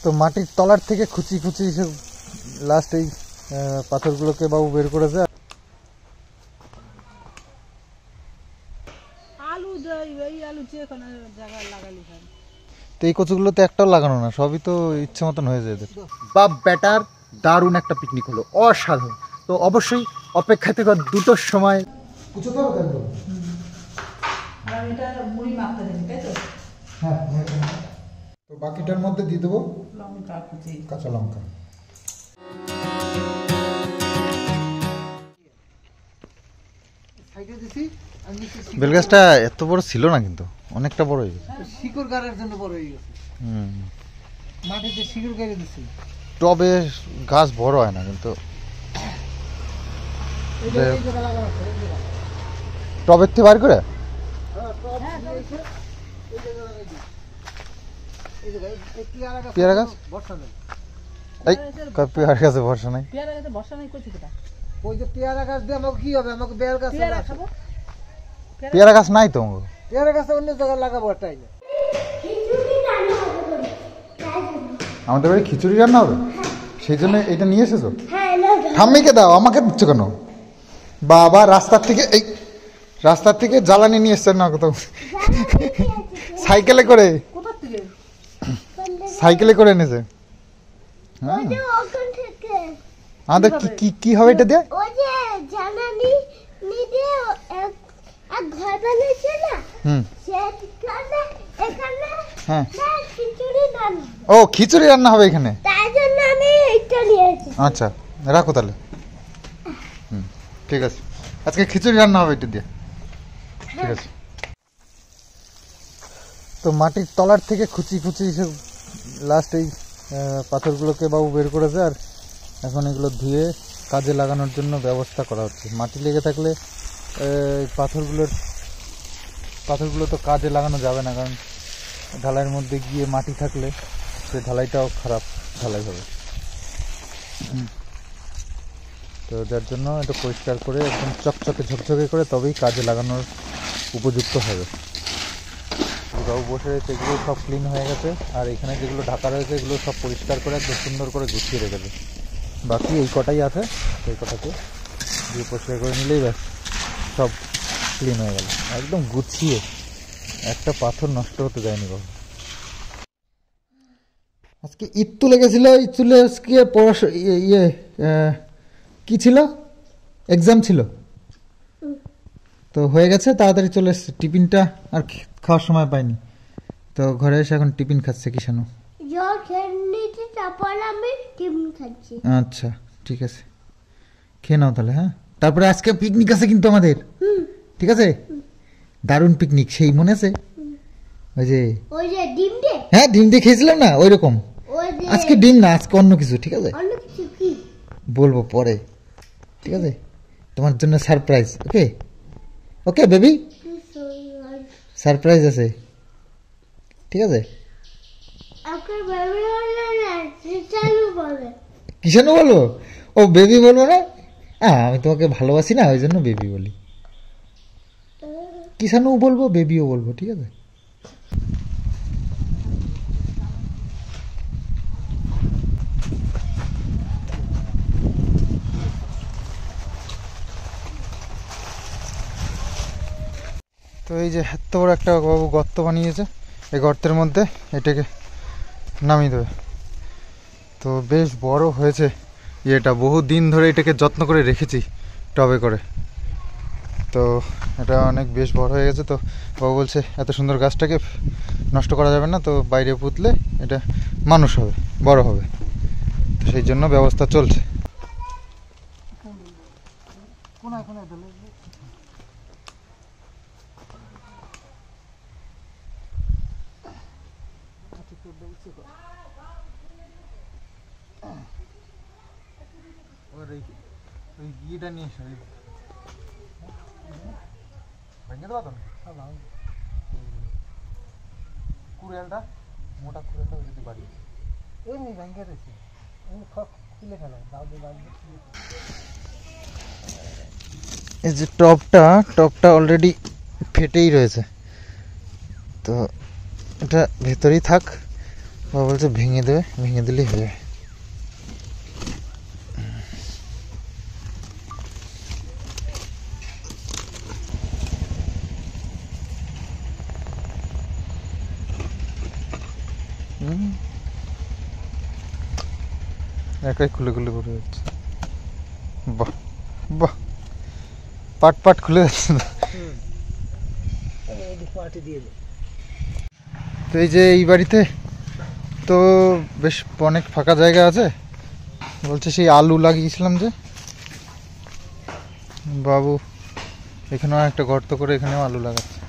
তো মাটির তলার থেকে খুচি খুচি সব লাস্ট এই পাথরগুলোকে বাবু বের করেছে। তো এই কচুগুলোতে একটাও লাগানো না, সবই তো ইচ্ছে মতন হয়ে যায়। বাপ ব্যাটার দারুণ একটা পিকনিক হলো, অসাধারণ। তো অবশ্যই অপেক্ষায় থেকে দুটোর সময় হ্যাঁ, তো বাকিটার মধ্যে দিয়ে দেবো কাঁচা লঙ্কা। বেলগাছটা এত বড় ছিল না, কিন্তু অনেকটা বড় হয়ে গেছে। শিকড় গাড়ার জন্য বড় হয়ে গেছে। মাটিতে শিকড় গাড়ি দিছি। টবে গাছ বড় হয় না, কিন্তু টবের থেকে বার করে পেয়ারা গাছ বর্ষা নেই। এই পেয়ারা গাছে বর্ষা নাই। পেয়ারা গাছে বর্ষা নাই কইছি কেটা? ওই যে পেয়ারা গাছ দিয়ে আমাকে কি হবে? আমাকে বেল গাছ লাগাবো। পেয়ারা গাছ নাই তো, পেয়ারা গাছ অন্য জায়গায় লাগাবো। এটাই আমাদের বাড়ি খিচুড়ি রান্না হবে, সেই জন্য এটা নিয়ে এসেছো। ঠাম্মিকে দাও, আমাকে দিচ্ছ কেন? বাবা রাস্তার থেকে জ্বালানি নিয়ে এসছেন না কোথাও? সাইকেলে করে এনেছে। আমাদের কি হবে এটা দিয়ে? ও খিচুড়ি রান্না হবে এখানে। আচ্ছা রাখো তাহলে। ঠিক আছে, আজকে খিচুড়ি রান্না হবে এটা দিয়ে। ঠিক আছে। তো মাটির তলার থেকে খুচি খুচি সব লাস্ট এই পাথরগুলোকে বাবু বের করেছে, আর এখন এগুলো ধুয়ে কাজে লাগানোর জন্য ব্যবস্থা করা হচ্ছে। মাটি লেগে থাকলে পাথরগুলো তো কাজে লাগানো যাবে না, কারণ ঢালাইয়ের মধ্যে গিয়ে মাটি থাকলে সে ঢালাইটাও খারাপ ঢালাই হবে। তো যার জন্য এটা পরিষ্কার করে একদম চকচকে ঝকঝকে করে তবেই কাজে লাগানোর উপযুক্ত হবে। বাবু বসে রয়েছে, এগুলো সব ক্লিন হয়ে গেছে, আর এখানে যেগুলো ঢাকা রয়েছে এগুলো সব পরিষ্কার করে একদম সুন্দর করে গুছিয়ে রেখেছে। বাকি এই কটাই আছে, সেই কটাকে দিয়ে পরিষ্কার করে নিলেই ব্যাস সব ক্লিন হয়ে গেল, একদম গুছিয়ে। একটা পাথর নষ্ট হতে যায়নি বাবু। আজকে ঈদ তুলে গেছিল, ঈদ তুলে আজকে কি ছিল, এক্সাম ছিল, তো হয়ে গেছে, তাড়াতাড়ি চলে এসছে। টিফিনটা আর খাওয়ার সময় পাইনি, তো ঘরে এসে এখন টিফিন খাচ্ছে কিষানু। আচ্ছা ঠিক আছে, খেয়ে নাও তাহলে। হ্যাঁ, তারপরে আজকে পিকনিক আছে কিন্তু আমাদের, ঠিক আছে? দারুণ পিকনিক, সেই মনে আছে? ওই যে হ্যাঁ ডিম দিয়ে খেয়েছিলাম না, ওই রকম। আজকে ডিম না, আজকে অন্য কিছু। ঠিক আছে, বলবো পরে। ঠিক আছে, তোমার জন্য সারপ্রাইজ। ওকে ওকে বেবি, সারপ্রাইজ আছে। ঠিক আছে, কিষানু বলবো? ও বেবি বলবো না? আমি তোমাকে ভালোবাসি না, ওই জন্য বেবি বলি। কিষানু বলবো, বেবিও বলবো। ঠিক আছে, তো এই যে এত বড় একটা বাবু গর্ত বানিয়েছে, এই গর্তের মধ্যে এটাকে নামিয়ে দেবে। তো বেশ বড় হয়েছে এটা, বহু দিন ধরে এটাকে যত্ন করে রেখেছি টবে করে, তো এটা অনেক বেশ বড় হয়ে গেছে। তো বাবু বলছে এত সুন্দর গাছটাকে নষ্ট করা যাবে না, তো বাইরে পুঁতলে এটা মানুষ হবে, বড় হবে, তো সেই জন্য ব্যবস্থা চলছে। ইয়েটা নিয়ে এসো, ভেঙে দেওয়া তো না, কুড়েলটা মোটা কুড়েলটা যদি বাড়ি এমনি ভেঙে রয়েছে, খুলে ফেলো। এই যে টপটা অলরেডি ফেটেই রয়েছে, তো এটা ভেতরেই থাক, বাবা বলছে ভেঙে দেবে, ভেঙে দিলেই হয়ে যাবে। একাই খুলে খুলে ঘুরে যাচ্ছে। বাহ বাহ, পাট পাট খুলে যাচ্ছে। তো এই যে এই বাড়িতে তো বেশ অনেক ফাঁকা জায়গা আছে। বলছে সেই আলু লাগিয়েছিলাম যে বাবু, এখানেও একটা গর্ত করে এখানেও আলু লাগাচ্ছে।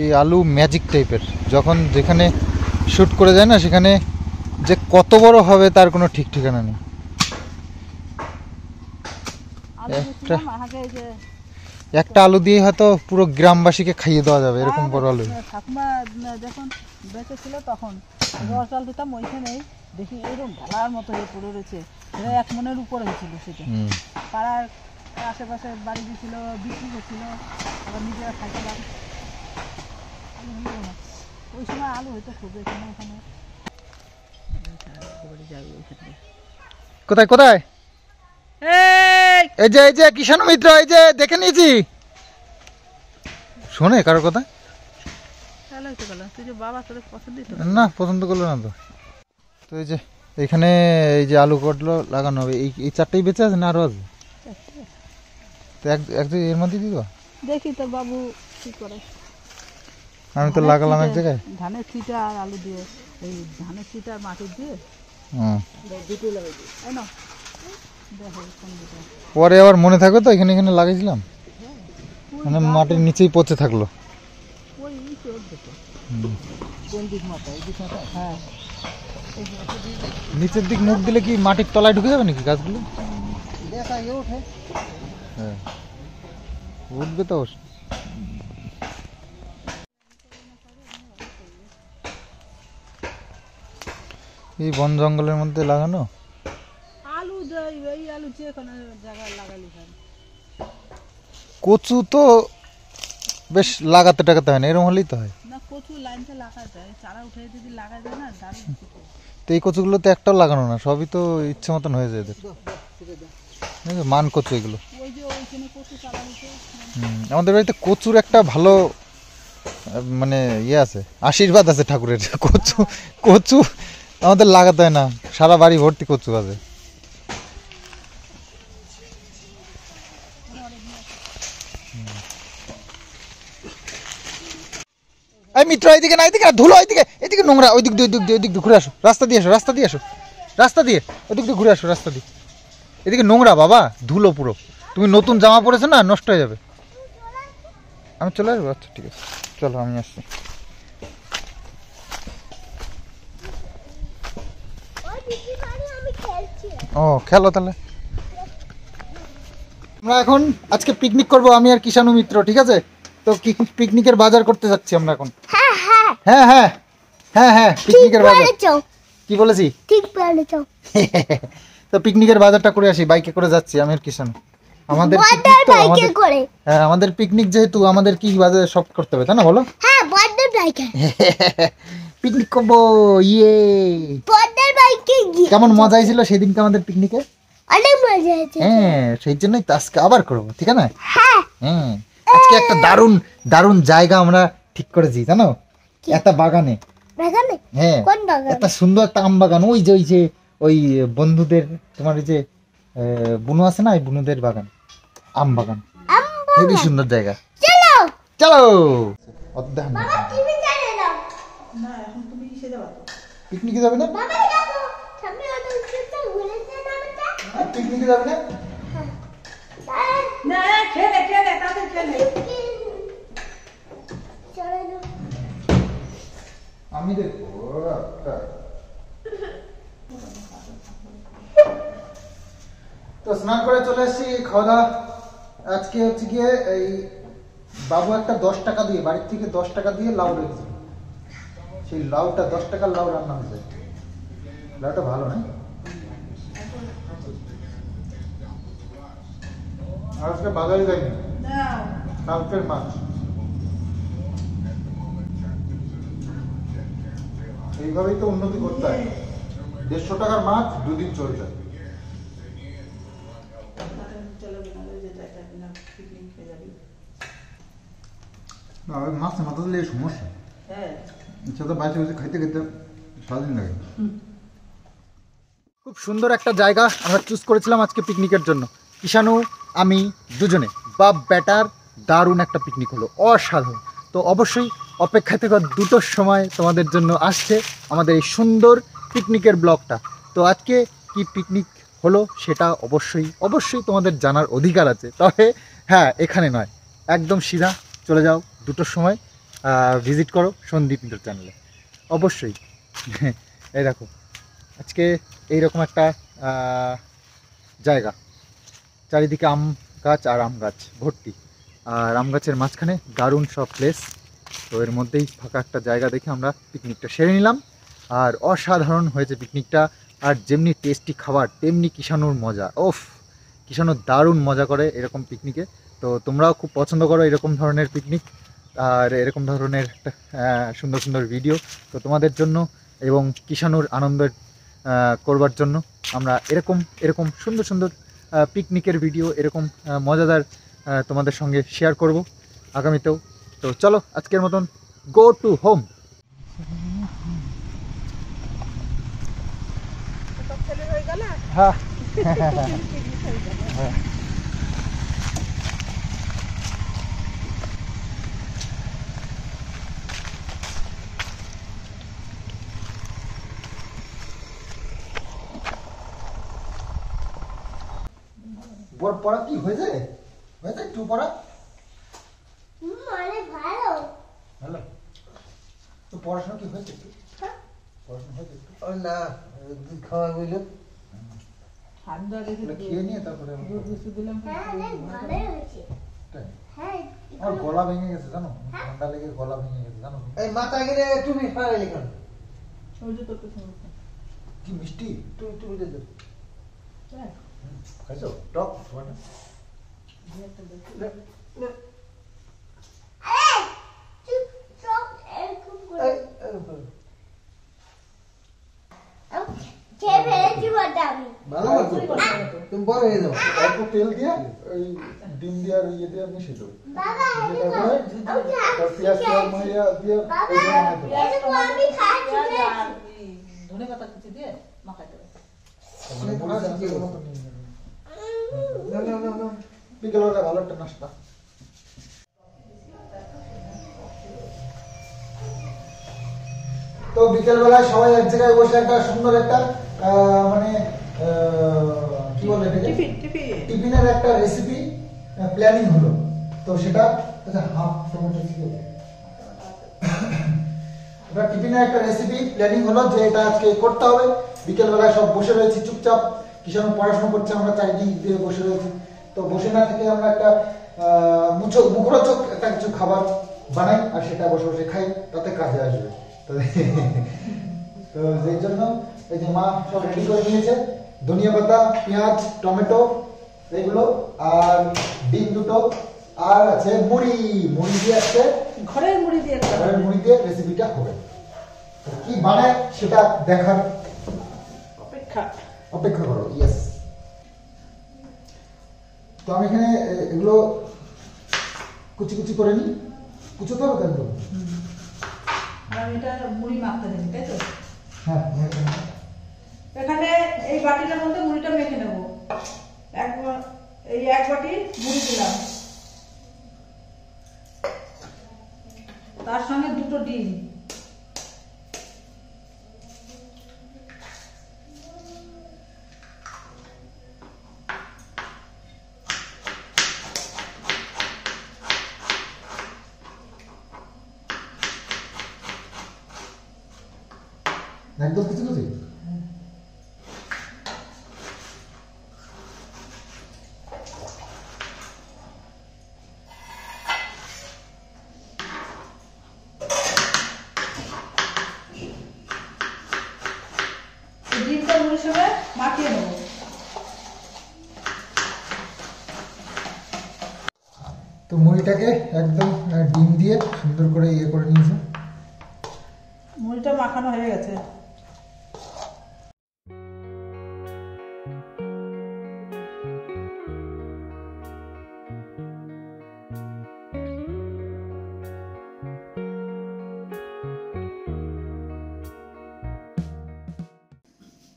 এই আলু ম্যাজিক টাইপের, যখন যেখানে শ্যুট করে যায় না সেখানে যে কত বড় হবে তার কোনো ঠিক ঠিকানা নেই। একটা আলু দিয়ে হয়তো পুরো গ্রামবাসীকে খাইয়ে দেওয়া যাবে, এরকম বড় আলু। ঠাকুমা যখন বেঁচে ছিল তখন রস ডাল দিতাম, ওইখানেই দেখি এরকম ঢালার মতো হয়ে পড়ে রয়েছে। সেটা 1 মনের উপরে হয়েছিল। সেটা পাড়ার আশেপাশে বাড়ি দিয়েছিল, বিক্রি করছিল, আবার নিজেরা খাইছিলাম। ওই সময় আলু হয়তো খুব এখানে ওখানে। কোথায় কোথায়? এই যে এই যে কিষাণ মিত্র, এই যে দেখে নিয়েছি। শোনে কারোর কথা না, পছন্দ করলো না তো। তো এই যে এখানে এই যে আলু কটলো লাগানো হবে, এই 4টাই বেঁচে আছে না আরো আছে? তো এক এর মধ্যে দিব, দেখি তো বাবু কি করে। আমি তো লাগালাম এক জায়গায় ধানের ছিটা আর আলু দিয়ে, এই ধানের ছিটা আর মাটি দিয়ে দুটো লাগাই দিই। পরে আবার মনে থাকবে তো এখানে এখানে লাগাইছিলাম, মানে মাটির নিচেই পচে থাকলো। নিচের দিক মুখ দিলে কি মাটির তলায় ঢুকে যাবে নাকি গাছগুলো? হ্যাঁ উঠবে তো। এই বন জঙ্গলের মধ্যে লাগানো আলু, এই আলু যে কোনো জায়গায় লাগালি হয়। কচু তো বেশ লাগাতে টাকাতে হয় না, এরকম হলেই তো হয় না। কচু লাইনতে লাগা যায়, চারা উঠে যদি লাগা যায় না দারুণ। তো এই কচুগুলো তো একটাও লাগানো না, সবই তো ইচ্ছে মতন হয়ে যায় এদের। মান কচু এগুলো। ওই যে ওইখানে কচু চারা হয়েছে। আমাদের বাড়িতে কচুর একটা ভালো মানে ইয়ে আছে, আশীর্বাদ আছে ঠাকুরের। কচু কচু আমাদের লাগাতে হয় না, সারা বাড়ি ভর্তি কচু আছে। এই মিত্র এইদিকে না, এইদিকে ধুলো, এইদিকে এদিকে নোংরা, ওই দিক দিয়ে ওই দিক দিয়ে ঘুরে আসো, রাস্তা দিয়ে আসো, রাস্তা দিয়ে আসো, রাস্তা দিয়ে ওই দিক দিয়ে ঘুরে আসো, রাস্তা দিয়ে। এদিকে নোংরা বাবা, ধুলো পুরো। তুমি নতুন জামা পরেছো না, নষ্ট হয়ে যাবে। আমি চলে আসবো? আচ্ছা ঠিক আছে, চলো আমি আসছি। ও খেলো তাহলে। আমরা এখন আজকে পিকনিক করব, আমি আর কিষাণু মিত্র, ঠিক আছে? তো পিকনিকের বাজার করতে যাচ্ছি আমরা এখন। হ্যাঁ হ্যাঁ হ্যাঁ হ্যাঁ পিকনিকের বাজার। কি বলেছি? ঠিক বলেছো। তো পিকনিকের বাজারটা করে আসি, বাইকে করে যাচ্ছি আমি আর কিষাণু। আমাদের হ্যাঁ আমাদের পিকনিক যেহেতু আমাদের কি বাজার সব করতে হবে, তাই না বলো? হ্যাঁ বড়দের বাইকে পিকনিক করবো। ইয়ে বড়দের বাইকে কেমন মজা হয়েছিল সেদিনকে আমাদের পিকনিকে? অনেক মজা হয়েছে। হ্যাঁ সেই জন্যই তো আজকে আবার করবো, ঠিক আছে? হ্যাঁ হ্যাঁ আজকে একটা দারুণ দারুণ জায়গা আমরা ঠিক করেছি, জানো? একটা বাগানে। বাগানে? হ্যাঁ কোন বাগান? একটা সুন্দর একটা আম বাগান, ওই যে ওই বন্ধুদের, তোমার এই যে বুনু আছে না, ওই বুনুদের বাগান, আম বাগান। হেবি সুন্দর জায়গা। চলো চলো। বাবা টিভি চালিয়ে দাও না, এখন তুমি কিসে যাবে? পিকনিকে যাবে না? বাবা দেখো সামনে অত উচ্চতা ঘুরেছে না আমাদের। পিকনিকে যাবে না? না খেলে তাদের খেলে। চলো আমি দেখবো। তো স্নান করে চলে এসেছি, খাওয়া দাওয়া আজকে হচ্ছে গিয়ে এই বাবু একটা 10 টাকা দিয়ে বাড়ির থেকে 10 টাকা দিয়ে লাউ রেখেছে। সেই লাউটা 10 টাকার লাউ রান্না হয়েছে। লাউটা ভালো না? আজকে বাজারে যাইনি, কালকের মাছ। এইভাবেই তো উন্নতি করতে হয়। 150 টাকার মাছ 2 দিন চলে যায়। না ওই মাছ মাথা দিলে এই সমস্যা। হ্যাঁ ইচ্ছা তো বাইরে বসে খাইতে খাইতে সারাদিন লাগে। খুব সুন্দর একটা জায়গা আমরা চুজ করেছিলাম আজকে পিকনিকের জন্য। ঈশানু আমি দুজনে বাপ ব্যাটার দারুণ একটা পিকনিক হলো, অসাধারণ। তো অবশ্যই অপেক্ষা থেকে 2টোর সময় তোমাদের জন্য আসছে আমাদের এই সুন্দর পিকনিকের ব্লগটা। তো আজকে কি পিকনিক হলো সেটা অবশ্যই তোমাদের জানার অধিকার আছে। তবে হ্যাঁ, এখানে নয়, একদম সিধা চলে যাও 2টোর সময়, ভিজিট করো সন্দীপ ইন্টার চ্যানেলে অবশ্যই। এই দেখো আজকে এইরকম একটা জায়গা, চারিদিকে আম গাছ আর আম গাছ ভর্তি, আর আম গাছের মাঝখানে দারুণ সব প্লেস। তো এর মধ্যেই ফাঁকা একটা জায়গা দেখে আমরা পিকনিকটা সেরে নিলাম। আর অসাধারণ হয়েছে পিকনিকটা, আর যেমনি টেস্টি খাবার তেমনি কিষানুর মজা। ওফ, কিষানুর দারুণ মজা করে এরকম পিকনিকে। তো তোমরাও খুব পছন্দ করো এরকম ধরনের পিকনিক আর এরকম ধরনের একটা সুন্দর সুন্দর ভিডিও। তো তোমাদের জন্য এবং কিষানুর আনন্দের করবার জন্য আমরা এরকম সুন্দর সুন্দর পিকনিকের ভিডিও এরকম মজাদার তোমাদের সঙ্গে শেয়ার করব আগামীতেও। তো চলো আজকের মতন গো টু হোম। হ্যাঁ হ্যাঁ বড় পড়া কি হয়েছে একটু পড়া মানে ভালো ভালো। তো পড়াশোনা কি হয়েছে একটু? পড়াশোনা হয়েছে একটু? না দুধ খাওয়া বুঝলো ঠান্ডা এগুলো খেয়ে নিয়ে তারপরে আমি দুধ বেশি দিলাম হ্যাঁ অনেক ভালোই হয়েছে তাই? হ্যাঁ আমার গলা ভেঙে গেছে জানো, ঠান্ডা লেগে গলা ভেঙে গেছে জানো। এই মাথা গেলে তুমি ফাড়াইলে কেন? ওই যে তোকে সমস্যা কি মিষ্টি, তুমি দিয়ে দাও। হ্যাঁ খাইছো টক তোমার? দু একটা দেখি আরে চুপ চুপ এরকম করে খেয়ে ফেলেছি বলতে আমি ভালো করছো তুমি বড় হয়ে যাও। অল্প তেল দিয়ে ওই ডিম দিয়ে আর ইয়ে দিয়ে মিশিয়ে দেবো। বাবা দিয়ে এরকম তারপরে আমি তার পেঁয়াজ টেয়াজ মাইয়া দিয়ে বাবা ওই দিয়ে বানাই দেবো। এরকম আমি খাচ্ছি আর এই ধনে পাতা কুচি দিয়ে মাখাতে হবে। মানে বুড়া জাতের মতো নিয়ে নেবে। না না না না বিকেলবেলা ভালো একটা নাস্তা। তো বিকেলবেলায় সবাই এক জায়গায় বসে একটা সুন্দর একটা মানে কি বলে এটাকে টিফিনের একটা রেসিপি প্ল্যানিং হলো। তো সেটা আচ্ছা হাফ টমেটো ছিল, ওটা টিফিনের একটা রেসিপি প্ল্যানিং হলো যে এটা আজকে করতে হবে। বিকেলবেলায় সব বসে রয়েছি চুপচাপ, কিষান পড়াশোনা করছে, আমরা চারিদিক দিয়ে বসে রয়েছি। তো বসে না থেকে আমরা একটা মুখরোচক একটা কিছু খাবার বানাই আর সেটা বসে বসে খাই, তাতে কাজে আসবে। তো সেই জন্য এই যে মা সব রেডি করে নিয়েছে, ধনিয়া পাতা, পেঁয়াজ, টমেটো এগুলো, আর ডিম দুটো, আর আছে মুড়ি দিয়ে আছে, ঘরের মুড়ি দিয়ে ঘরের মুড়ি দিয়ে রেসিপিটা হবে। তো কি বানায় সেটা দেখার অপেক্ষা করো। ইয়েস, তো আমি এখানে এগুলো কুচি করে নিই, কুচোতে হবে কেন? আর এটা মুড়ি মাখতে দেবি তাই তো? হ্যাঁ এখানে এই বাটিটার মধ্যে মুড়িটা মেখে নেবো। এক বাটি মুড়ি দিলাম, তার সঙ্গে 2টো ডিম, একদম কিছু ডিমটা মুড়ির সঙ্গে মাখিয়ে নেবো। তো মুড়িটাকে একদম ডিম দিয়ে সুন্দর করে ইয়ে করে নিয়েছে। মুড়িটা মাখানো হয়ে গেছে।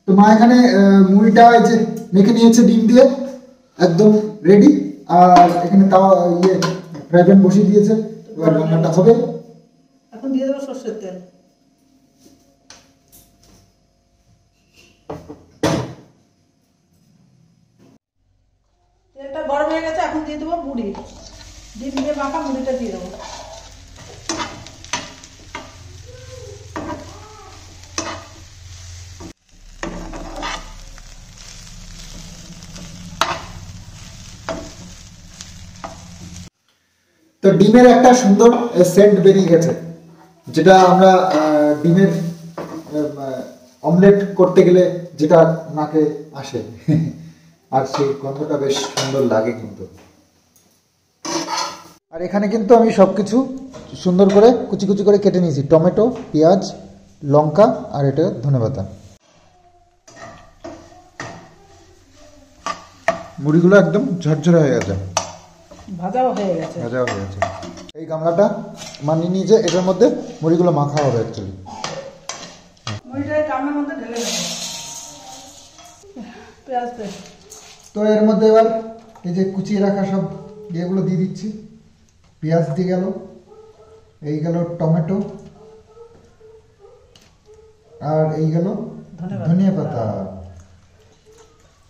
তো মা এখানে মুড়িটা এই যে মেখে নিয়েছে ডিম দিয়ে, একদম রেডি। আর এখানে তাও ফ্রাই প্যান বসিয়ে দিয়েছে, এবার রান্নাটা হবে। এখন দিয়ে দেবো সর্ষের তেল। তেলটা গরম হয়ে গেছে, এখন দিয়ে দেবো মুড়ি। ডিম দিয়ে মাখা মুড়িটা দিয়ে দেবো। তো ডিমের একটা সুন্দর সেন্ট বেরিয়ে গেছে, যেটা আমরা ডিমের অমলেট করতে গেলে যেটা নাকে আসে। আর সেই গন্ধটা বেশ সুন্দর লাগে কিন্তু। আর এখানে কিন্তু আমি সবকিছু সুন্দর করে কুচি কুচি করে কেটে নিয়েছি, টমেটো, পেঁয়াজ, লঙ্কা আর এটা ধনেপাতা। মুড়িগুলো একদম ঝরঝরে হয়ে গেছে, ভাজাও হয়ে গেছে। ভাজা হয়ে গেছে। এই গামলাটা মানিয়ে নিয়ে যে এটার মধ্যে মুড়িগুলো মাখা হবে অ্যাকচুয়ালি। মুড়িটা গামলার মধ্যে ঢেলে দেবো। পেঁয়াজ পেস্ট। তো এর মধ্যে এবার এই যে কুচিয়ে রাখা সব ইয়েগুলো দিয়ে দিচ্ছি। পেঁয়াজ দিয়ে গেল, এই গেল টমেটো, আর এই গেল ধনিয়া পাতা।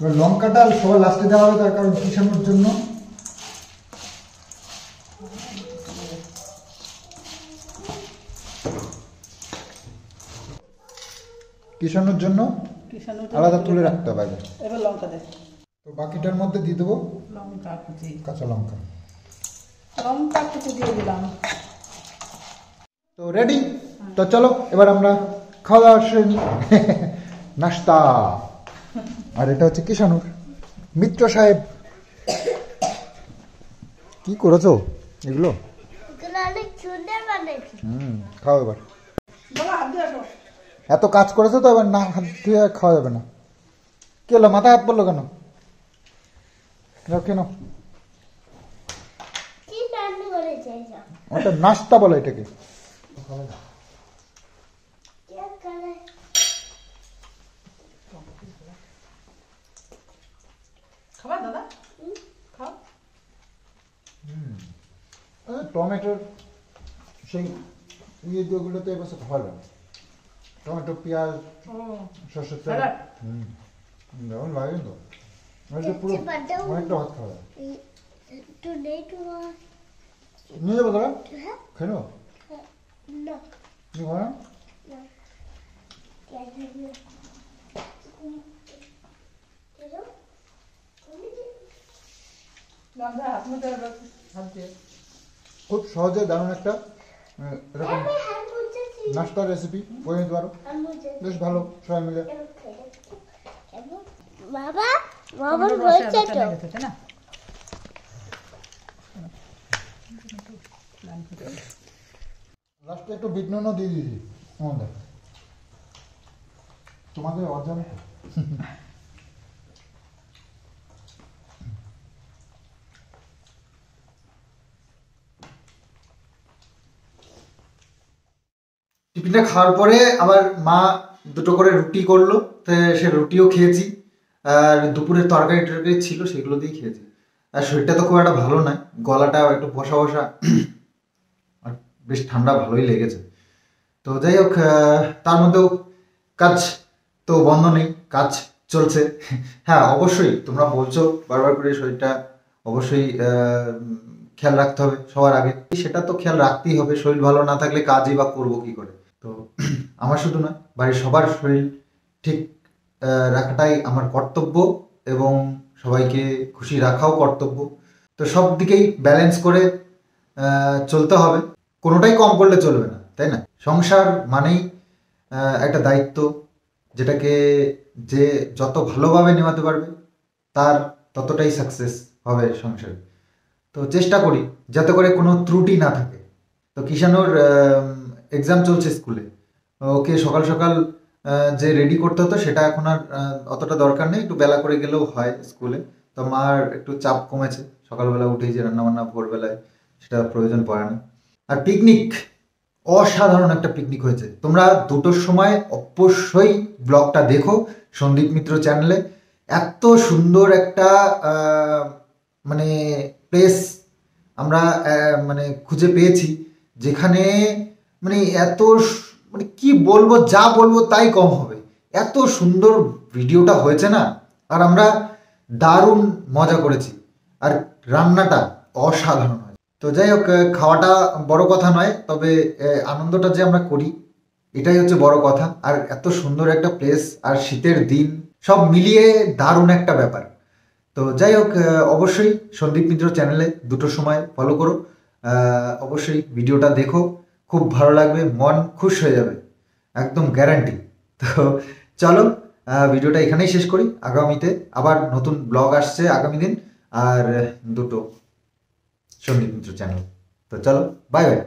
এবার লঙ্কাটা সবার লাস্টে দেওয়া হবে, তার কারণ কিষানোর জন্য। কিষানোর জন্য আলাদা তুলে রাখতে হবে আগে। এবার লঙ্কা দে। তো বাকিটার মধ্যে দিয়ে দেবো লঙ্কা কুচি, কাঁচা লঙ্কা। লঙ্কা কুচি দিয়ে দিলাম। তো রেডি। তো চলো এবার আমরা খাওয়া দাওয়া সেরে নিই। নাস্তা। আর এটা হচ্ছে কিষানুর মিত্র সাহেব। কি করেছো এগুলো? এগুলো অনেক সুন্দর বানিয়েছে। খাও এবার। বাবা হাত দিয়ে আসো। এত কাজ করেছো তো, এবার না হাত দিয়ে খাওয়া যাবে না। কি হলো, মাথায় হাত পড়লো কেন? কেন? কি রান্না করেছে এসব? ওটা নাস্তা বলে এটাকে। কি করে? খাবার দাদা? খাও। টমেটোর সেই ইয়েগুলো তো এবছর খাওয়া যাবে। টমেটো, পেঁয়াজ, সর্ষের তেল। যেমন লাগে তো পুরো অনেকটা ভাত খাওয়া যায়। একটু নেই তো। নিয়ে যাবো দাদা, হ্যাঁ? খেয়ে নেবো। না। তুমি খাও না? লঙ্কা হাত মধ্যে হাত দিয়ে। খুব সহজে দারুণ একটা এরকম নাস্তার রেসিপি করে নিতে পারো, বেশ ভালো সবাই মিলে। বাবা বাবা হয়েছে তো। না লাস্টে একটু বিট নুনও দিয়ে দিয়েছি আমাদের, তোমাদের অজানা। টিফিনটা খাওয়ার পরে আবার মা দুটো করে রুটি করলো, তো সে রুটিও খেয়েছি। আর দুপুরের তরকারি টরকারি ছিল, সেগুলো দিয়ে খেয়েছি। আর শরীরটা তো খুব একটা ভালো নয়, গলাটা একটু বসা বসা, আর বেশ ঠান্ডা ভালোই লেগেছে। তো যাই হোক, তার মধ্যেও কাজ তো বন্ধ নেই, কাজ চলছে। হ্যাঁ অবশ্যই তোমরা বলছো বারবার করে, শরীরটা অবশ্যই খেয়াল রাখতে হবে সবার আগে। সেটা তো খেয়াল রাখতেই হবে, শরীর ভালো না থাকলে কাজই বা করবো কি করে। তো আমার শুধু নয়, বাড়ির সবার শরীর ঠিক রাখাটাই আমার কর্তব্য, এবং সবাইকে খুশি রাখাও কর্তব্য। তো সব দিকেই ব্যালেন্স করে চলতে হবে, কোনোটাই কম করলে চলবে না, তাই না? সংসার মানেই একটা দায়িত্ব, যেটাকে যে যত ভালোভাবে নেওয়াতে পারবে তার ততটাই সাকসেস হবে সংসারে। তো চেষ্টা করি যাতে করে কোনো ত্রুটি না থাকে। তো কিষানোর এক্সাম চলছে স্কুলে, ওকে সকাল সকাল যে রেডি করতে হতো সেটা এখন আর অতটা দরকার নেই, একটু বেলা করে গেলেও হয় স্কুলে। তো মার একটু চাপ কমেছে, সকালবেলা উঠেই যে রান্নাবান্না ভোরবেলায় সেটা প্রয়োজন পড়ে না। আর পিকনিক, অসাধারণ একটা পিকনিক হয়েছে। তোমরা 2টোর সময় অবশ্যই ব্লগটা দেখো সন্দীপ মিত্র চ্যানেলে। এত সুন্দর একটা মানে প্লেস আমরা মানে খুঁজে পেয়েছি, যেখানে মানে মানে কি বলবো, যা বলবো তাই কম হবে, এত সুন্দর ভিডিওটা হয়েছে না। আর আমরা দারুণ মজা করেছি, আর রান্নাটা অসাধারণ হয়। তো যাই হোক, খাওয়াটা বড় কথা নয়, তবে আনন্দটা যে আমরা করি এটাই হচ্ছে বড় কথা। আর এত সুন্দর একটা প্লেস, আর শীতের দিন, সব মিলিয়ে দারুণ একটা ব্যাপার। তো যাই হোক, অবশ্যই সন্দীপ মিত্র চ্যানেলে 2টোর সময় ফলো করো, অবশ্যই ভিডিওটা দেখো, খুব ভালো লাগবে, মন খুশ হয়ে যাবে, একদম গ্যারান্টি। তো চলো, ভিডিওটা এখানেই শেষ করি। আগামীতে আবার নতুন ব্লগ আসছে আগামী দিন, আর 2টো সন্দীপ মিত্র চ্যানেল। তো চলো, বাই বাই।